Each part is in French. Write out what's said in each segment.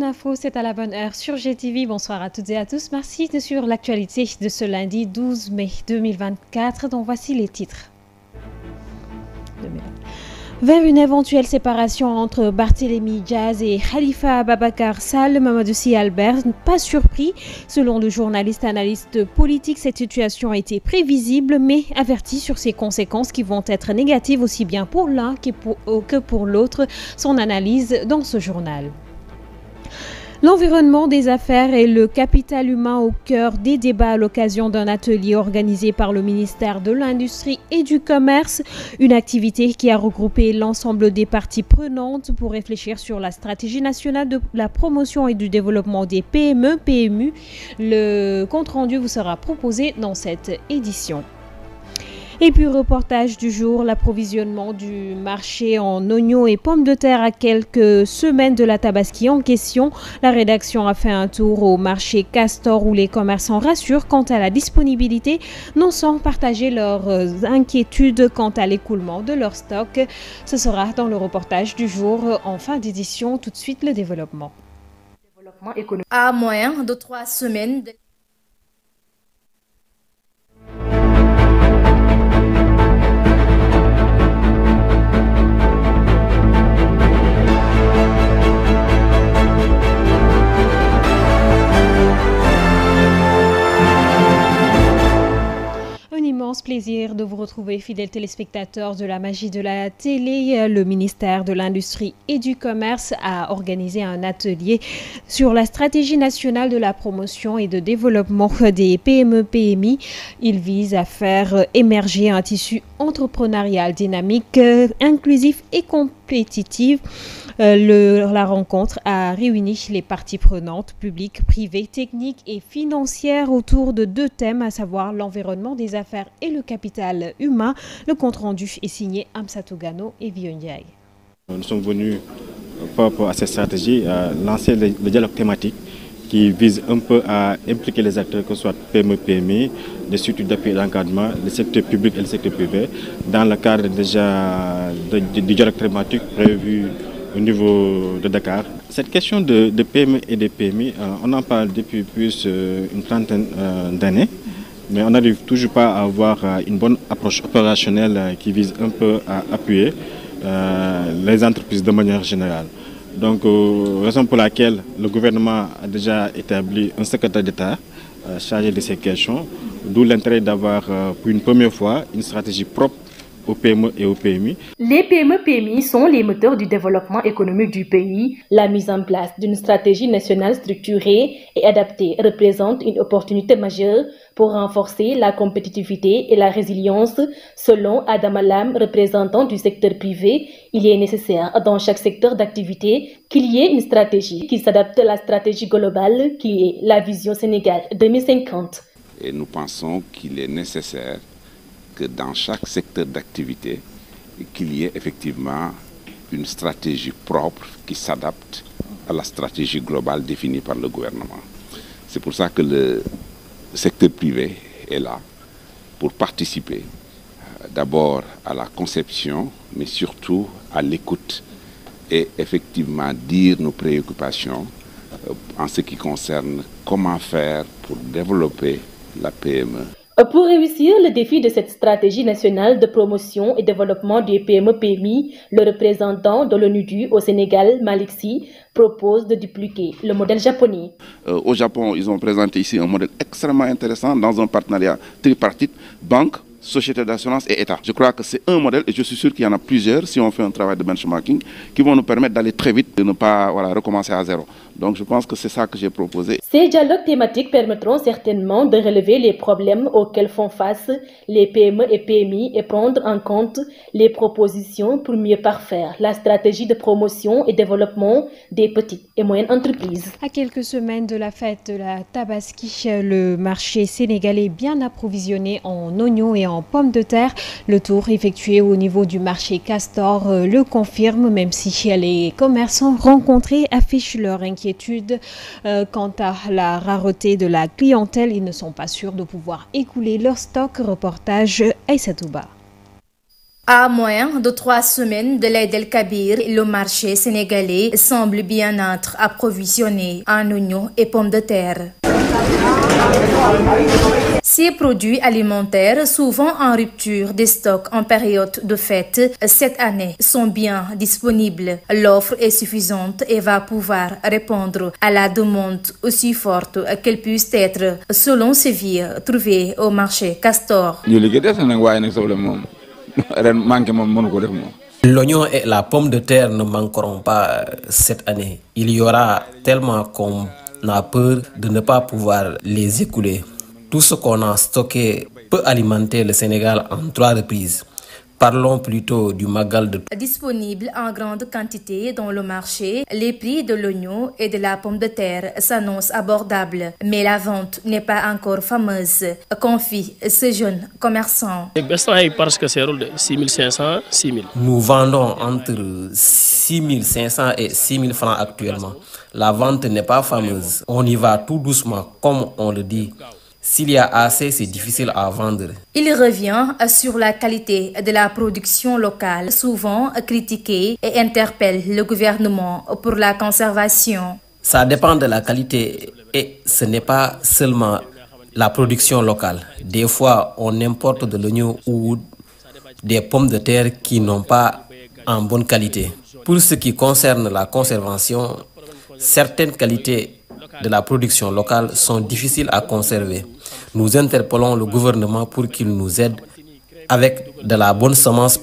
Info, c'est à la bonne heure sur GTV. Bonsoir à toutes et à tous. Merci de suivre l'actualité de ce lundi 12 mai 2024. Donc voici les titres. Vers une éventuelle séparation entre Barthélémy Diaz et Khalifa Ababacar Sall, Mamadou Sy Albert, pas surpris. Selon le journaliste analyste politique, cette situation a été prévisible, mais averti sur ses conséquences qui vont être négatives aussi bien pour l'un que pour l'autre. Son analyse dans ce journal. L'environnement des affaires et le capital humain au cœur des débats à l'occasion d'un atelier organisé par le ministère de l'Industrie et du Commerce. Une activité qui a regroupé l'ensemble des parties prenantes pour réfléchir sur la stratégie nationale de la promotion et du développement des PME-PMU. Le compte-rendu vous sera proposé dans cette édition. Et puis, reportage du jour, l'approvisionnement du marché en oignons et pommes de terre à quelques semaines de la Tabaski en question. La rédaction a fait un tour au marché Castor où les commerçants rassurent quant à la disponibilité, non sans partager leurs inquiétudes quant à l'écoulement de leur stock. Ce sera dans le reportage du jour en fin d'édition. Tout de suite, le développement. À moins de 3 semaines. Immense plaisir de vous retrouver, fidèles téléspectateurs de la magie de la télé. Le ministère de l'Industrie et du Commerce a organisé un atelier sur la stratégie nationale de la promotion et de développement des PME-PMI. Il vise à faire émerger un tissu entrepreneurial dynamique, inclusif et compétitif. La rencontre a réuni les parties prenantes, publiques, privées, techniques et financières autour de 2 thèmes, à savoir l'environnement des affaires et le capital humain. Le compte-rendu est signé Amsatou Gano et Viondiaï. Nous sommes venus, par rapport à cette stratégie, à lancer le dialogue thématique qui vise un peu à impliquer les acteurs, que ce soit PME, PMI, les structures d'appui et d'encadrement, le secteur public et le secteur privé, dans le cadre déjà du dialogue thématique prévu au niveau de Dakar. Cette question de PME et de PMI, on en parle depuis plus une trentaine d'années, mais on n'arrive toujours pas à avoir une bonne approche opérationnelle qui vise un peu à appuyer les entreprises de manière générale. Donc, raison pour laquelle le gouvernement a déjà établi un secrétaire d'État chargé de ces questions, d'où l'intérêt d'avoir pour une première fois une stratégie propre aux PME et aux PMI. Les PME-PMI sont les moteurs du développement économique du pays. La mise en place d'une stratégie nationale structurée et adaptée représente une opportunité majeure pour renforcer la compétitivité et la résilience. Selon Adam Alam, représentant du secteur privé, il est nécessaire dans chaque secteur d'activité qu'il y ait une stratégie qui s'adapte à la stratégie globale qui est la vision Sénégal 2050. Et nous pensons qu'il est nécessaire que dans chaque secteur d'activité, qu'il y ait effectivement une stratégie propre qui s'adapte à la stratégie globale définie par le gouvernement. C'est pour ça que le secteur privé est là pour participer d'abord à la conception, mais surtout à l'écoute et effectivement dire nos préoccupations en ce qui concerne comment faire pour développer la PME. Pour réussir le défi de cette stratégie nationale de promotion et développement des PME-PMI, le représentant de l'ONUDU au Sénégal, Malick Sy, propose de dupliquer le modèle japonais. Au Japon, ils ont présenté ici un modèle extrêmement intéressant dans un partenariat tripartite, banque, société d'assurance et État. Je crois que c'est un modèle et je suis sûr qu'il y en a plusieurs si on fait un travail de benchmarking qui vont nous permettre d'aller très vite, de ne pas recommencer à zéro. Donc je pense que c'est ça que j'ai proposé. Ces dialogues thématiques permettront certainement de relever les problèmes auxquels font face les PME et PMI et prendre en compte les propositions pour mieux parfaire la stratégie de promotion et développement des petites et moyennes entreprises. À quelques semaines de la fête de la Tabaski, le marché sénégalais est bien approvisionné en oignons et en pommes de terre. Le tour effectué au niveau du marché Castor le confirme, même si les commerçants rencontrés affichent leur inquiétude quant à la rareté de la clientèle. Ils ne sont pas sûrs de pouvoir écouler leur stock. Reportage Aïssa Touba. À moins de 3 semaines de l'Aïd el-Kabir, le marché sénégalais semble bien être approvisionné en oignons et pommes de terre. Ces produits alimentaires, souvent en rupture des stocks en période de fête, cette année sont bien disponibles. L'offre est suffisante et va pouvoir répondre à la demande aussi forte qu'elle puisse être, selon ces vies trouvées au marché Castor. L'oignon et la pomme de terre ne manqueront pas cette année. Il y aura tellement qu'on a peur de ne pas pouvoir les écouler. Tout ce qu'on a stocké peut alimenter le Sénégal en 3 reprises. Parlons plutôt du magal de... Disponible en grande quantité dans le marché, les prix de l'oignon et de la pomme de terre s'annoncent abordables. Mais la vente n'est pas encore fameuse, confie ce jeune commerçant. Nous vendons entre 6 500 et 6 000 francs actuellement. La vente n'est pas fameuse. On y va tout doucement, comme on le dit. S'il y a assez, c'est difficile à vendre. Il revient sur la qualité de la production locale, souvent critiquée, et interpelle le gouvernement pour la conservation. Ça dépend de la qualité et ce n'est pas seulement la production locale. Des fois, on importe de l'oignon ou des pommes de terre qui n'ont pas en bonne qualité. Pour ce qui concerne la conservation, certaines qualités de la production locale sont difficiles à conserver. Nous interpellons le gouvernement pour qu'il nous aide avec de la bonne semence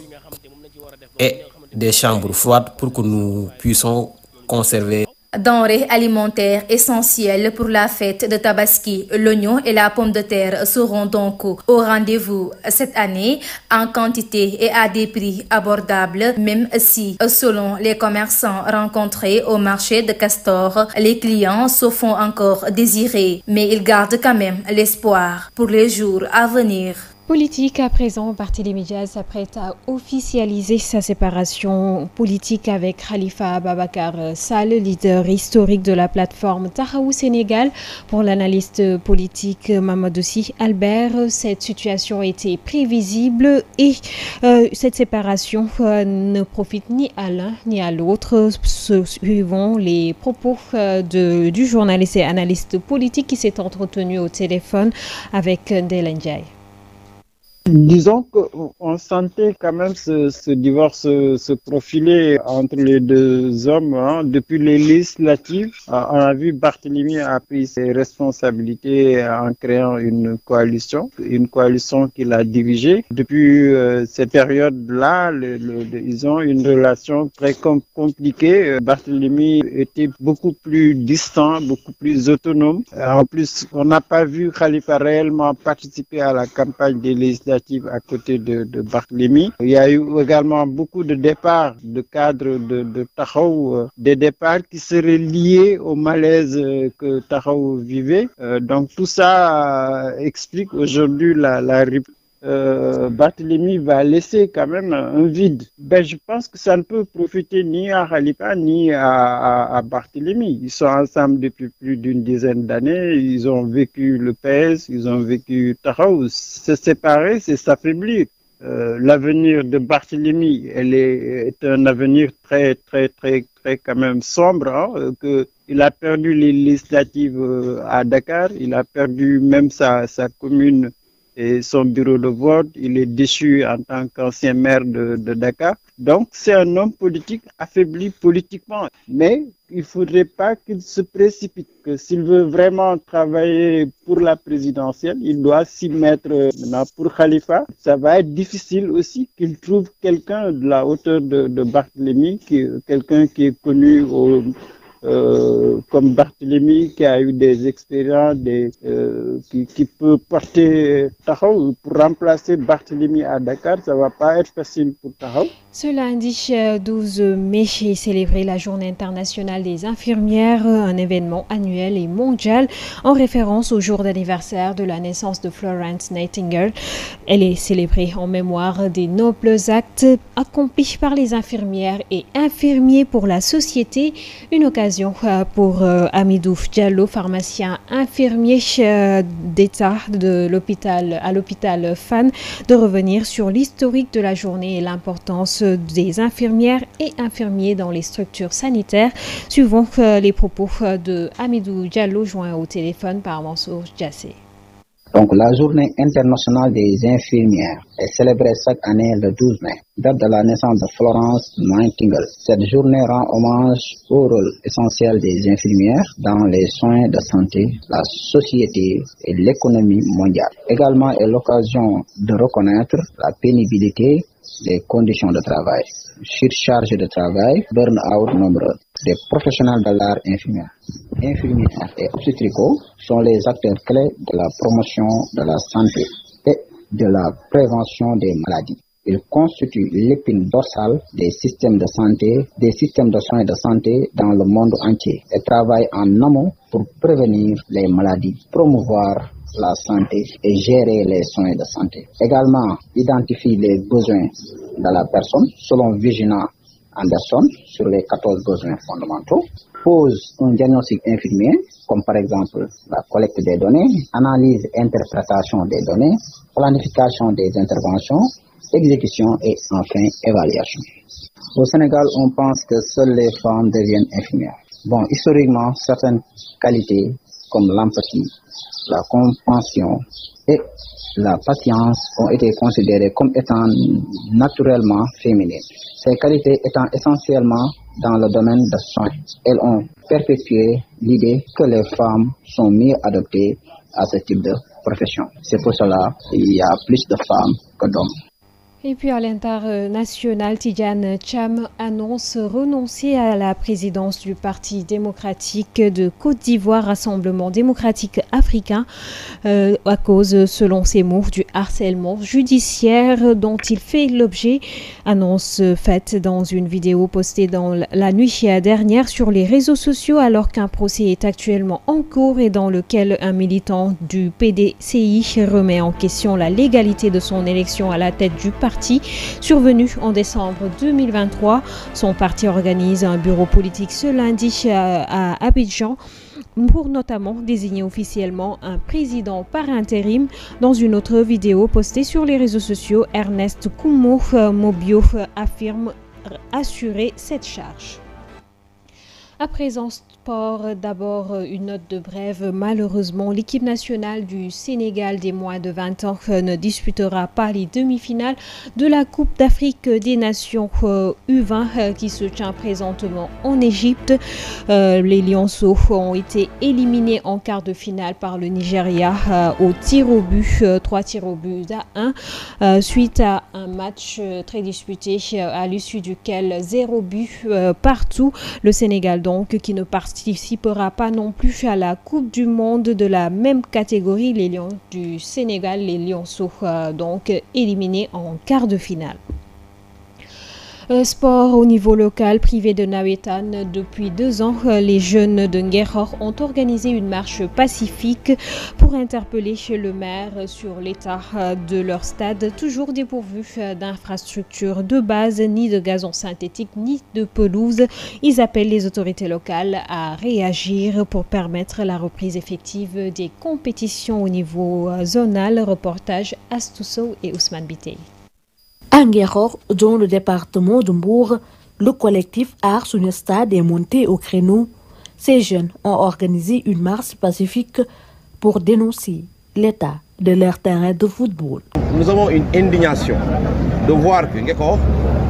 et des chambres froides pour que nous puissions conserver. Denrées alimentaires essentielles pour la fête de Tabaski, l'oignon et la pomme de terre seront donc au rendez-vous cette année en quantité et à des prix abordables, même si, selon les commerçants rencontrés au marché de Castor, les clients se font encore désirer. Mais ils gardent quand même l'espoir pour les jours à venir. Politique à présent, Barthélémy Diaz s'apprête à officialiser sa séparation politique avec Khalifa Ababacar Sall, leader historique de la plateforme Taxawu Sénégal. Pour l'analyste politique Mamadou Sy Albert, cette situation était prévisible et cette séparation ne profite ni à l'un ni à l'autre, suivant les propos du journaliste et analyste politique qui s'est entretenu au téléphone avec Ndella Ndiaye. Disons qu'on sentait quand même ce divorce se profiler entre les deux hommes depuis les législatives. On a vu Barthélémy a pris ses responsabilités en créant une coalition qu'il a dirigée. Depuis cette période-là, ils ont une relation très compliquée. Barthélémy était beaucoup plus distant, beaucoup plus autonome. En plus, on n'a pas vu Khalifa réellement participer à la campagne des législatives à côté de Barthélémy. Il y a eu également beaucoup de départs de cadres de Taxawu, des départs qui seraient liés au malaise que Taxawu vivait. Donc tout ça explique aujourd'hui la rupture. Barthélémy va laisser quand même un vide. Je pense que ça ne peut profiter ni à Khalifa ni à Barthélémy. Ils sont ensemble depuis plus d'une dizaine d'années. Ils ont vécu le PS, ils ont vécu Taxawu. Se séparer, c'est s'affaiblir. L'avenir de Barthélémy, est un avenir très quand même sombre. Il a perdu les législatives à Dakar, il a perdu même sa commune et son bureau de vote, il est déchu en tant qu'ancien maire de Dakar. Donc c'est un homme politique affaibli politiquement. Mais il ne faudrait pas qu'il se précipite, que s'il veut vraiment travailler pour la présidentielle, il doit s'y mettre maintenant pour Khalifa. Ça va être difficile aussi qu'il trouve quelqu'un de la hauteur de Barthélémy, quelqu'un qui est connu comme Barthélémy, qui a eu des expériences, qui peut porter Taxawu pour remplacer Barthélémy à Dakar. Ça ne va pas être facile pour Taxawu. Ce lundi 12 mai est célébrée la Journée internationale des infirmières, un événement annuel et mondial en référence au jour d'anniversaire de la naissance de Florence Nightingale. Elle est célébrée en mémoire des nobles actes accomplis par les infirmières et infirmiers pour la société, une occasion l'occasion pour Hamidou Diallo, pharmacien infirmier d'État à l'hôpital Fann, de revenir sur l'historique de la journée et l'importance des infirmières et infirmiers dans les structures sanitaires. Suivons les propos de Hamidou Diallo, joint au téléphone par Mansour Djassé. Donc, la journée internationale des infirmières est célébrée chaque année le 12 mai, date de la naissance de Florence Nightingale. Cette journée rend hommage au rôle essentiel des infirmières dans les soins de santé, la société et l'économie mondiale. Également est l'occasion de reconnaître la pénibilité des conditions de travail, surcharge de travail, burn-out nombreux des professionnels de l'art infirmière. Infirmières et obstétricaux sont les acteurs clés de la promotion de la santé et de la prévention des maladies. Ils constituent l'épine dorsale des systèmes de santé, des systèmes de soins de santé dans le monde entier et travaillent en amont pour prévenir les maladies, promouvoir la santé et gérer les soins de santé. Également, identifie les besoins de la personne selon Virginia Anderson sur les 14 besoins fondamentaux, pose un diagnostic infirmier, comme par exemple la collecte des données, analyse et interprétation des données, planification des interventions, exécution et enfin évaluation. Au Sénégal, on pense que seules les femmes deviennent infirmières. Bon, historiquement, certaines qualités comme l'empathie, la compréhension et la patience ont été considérées comme étant naturellement féminines. Ces qualités étant essentiellement dans le domaine des soins, elles ont perpétué l'idée que les femmes sont mieux adaptées à ce type de profession. C'est pour cela qu'il y a plus de femmes que d'hommes. Et puis à l'international, Tidjane Cham annonce renoncer à la présidence du Parti démocratique de Côte d'Ivoire, Rassemblement démocratique africain, à cause, selon ses mots, du harcèlement judiciaire dont il fait l'objet. Annonce faite dans une vidéo postée dans la nuit dernière sur les réseaux sociaux alors qu'un procès est actuellement en cours et dans lequel un militant du PDCI remet en question la légalité de son élection à la tête du parti. Survenu en décembre 2023, son parti organise un bureau politique ce lundi à Abidjan pour notamment désigner officiellement un président par intérim. Dans une autre vidéo postée sur les réseaux sociaux, Ernest Koumo Mobio affirme assurer cette charge. À présent, sport, d'abord une note de brève. Malheureusement, l'équipe nationale du Sénégal des moins de 20 ans ne disputera pas les demi-finales de la Coupe d'Afrique des Nations U20 qui se tient présentement en Égypte. Les Lionceaux ont été éliminés en quart de finale par le Nigeria au tir au but, 3 tirs au but à 1, suite à un match très disputé à l'issue duquel 0 but partout. Le Sénégal donc qui ne participera pas non plus à la Coupe du Monde de la même catégorie. Les Lions du Sénégal, les Lionceaux donc éliminés en quart de finale. Sport au niveau local, privé de Nawetan. Depuis 2 ans, les jeunes de Nguerhor ont organisé une marche pacifique pour interpeller le maire sur l'état de leur stade, toujours dépourvu d'infrastructures de base, ni de gazon synthétique, ni de pelouse. Ils appellent les autorités locales à réagir pour permettre la reprise effective des compétitions au niveau zonal. Reportage Astousso et Ousmane Bitey. À Nguerhor, dans le département de Mbour, le collectif Art sur le stade est monté au créneau. Ces jeunes ont organisé une marche pacifique pour dénoncer l'état de leur terrain de football. Nous avons une indignation de voir que Nguerhor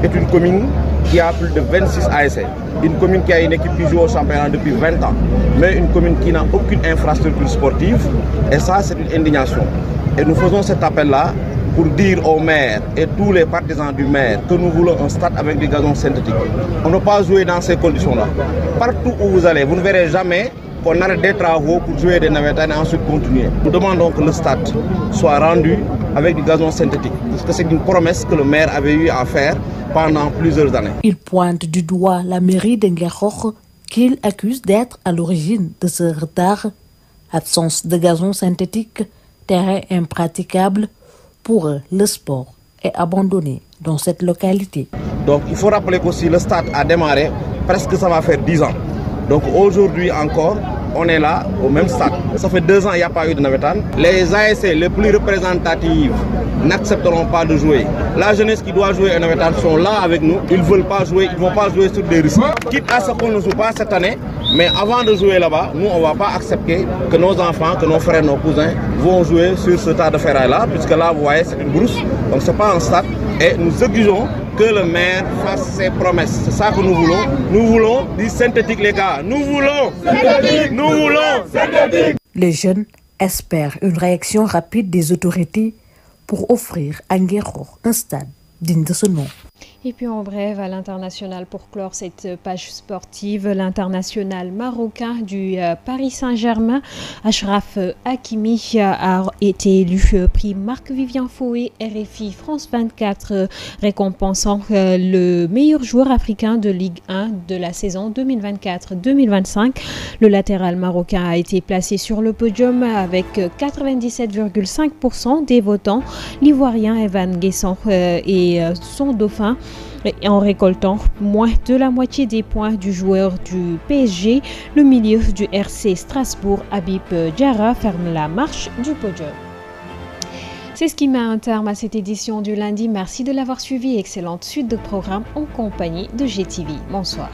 est une commune qui a plus de 26 ASC. Une commune qui a une équipe qui joue au championnat depuis 20 ans, mais une commune qui n'a aucune infrastructure sportive. Et ça, c'est une indignation. Et nous faisons cet appel-là pour dire au maire et tous les partisans du maire que nous voulons un stade avec des gazons synthétiques. On ne peut pas jouer dans ces conditions-là. Partout où vous allez, vous ne verrez jamais qu'on arrête des travaux pour jouer des navettes et ensuite continuer. Nous demandons que le stade soit rendu avec du gazon synthétique, parce que c'est une promesse que le maire avait eu à faire pendant plusieurs années. Il pointe du doigt la mairie de Nguerhor qu'il accuse d'être à l'origine de ce retard. Absence de gazon synthétique, terrain impraticable. Pour eux, le sport est abandonné dans cette localité. Donc il faut rappeler qu'aussi le stade a démarré, presque ça va faire 10 ans. Donc aujourd'hui encore, on est là au même stade. Ça fait 2 ans qu'il n'y a pas eu de navétane. Les ASC les plus représentatives n'accepteront pas de jouer. La jeunesse qui doit jouer un navétane sont là avec nous. Ils ne veulent pas jouer, ils ne vont pas jouer sur des risques. Quitte à ce qu'on ne joue pas cette année, mais avant de jouer là-bas, nous on ne va pas accepter que nos enfants, que nos frères, nos cousins vont jouer sur ce tas de ferraille-là, puisque là vous voyez c'est une brousse, donc ce n'est pas un stade. Et nous exigeons que le maire fasse ses promesses. C'est ça que nous voulons. Nous voulons du synthétique, les gars. Nous voulons synthétique. Nous voulons synthétique. Les jeunes espèrent une réaction rapide des autorités pour offrir à Nguerhor un stade digne de ce nom. Et puis en bref, à l'international, pour clore cette page sportive, l'international marocain du Paris Saint-Germain, Achraf Hakimi, a été élu prix Marc-Vivien Foé, RFI France 24, récompensant le meilleur joueur africain de Ligue 1 de la saison 2024-2025. Le latéral marocain a été placé sur le podium avec 97,5% des votants. L'Ivoirien Evan Guessant et son dauphin, en récoltant moins de la moitié des points du joueur du PSG. Le milieu du RC Strasbourg, Habib Diarra, ferme la marche du podium. C'est ce qui met un terme à cette édition du lundi. Merci de l'avoir suivi. Excellente suite de programmes en compagnie de GTV. Bonsoir.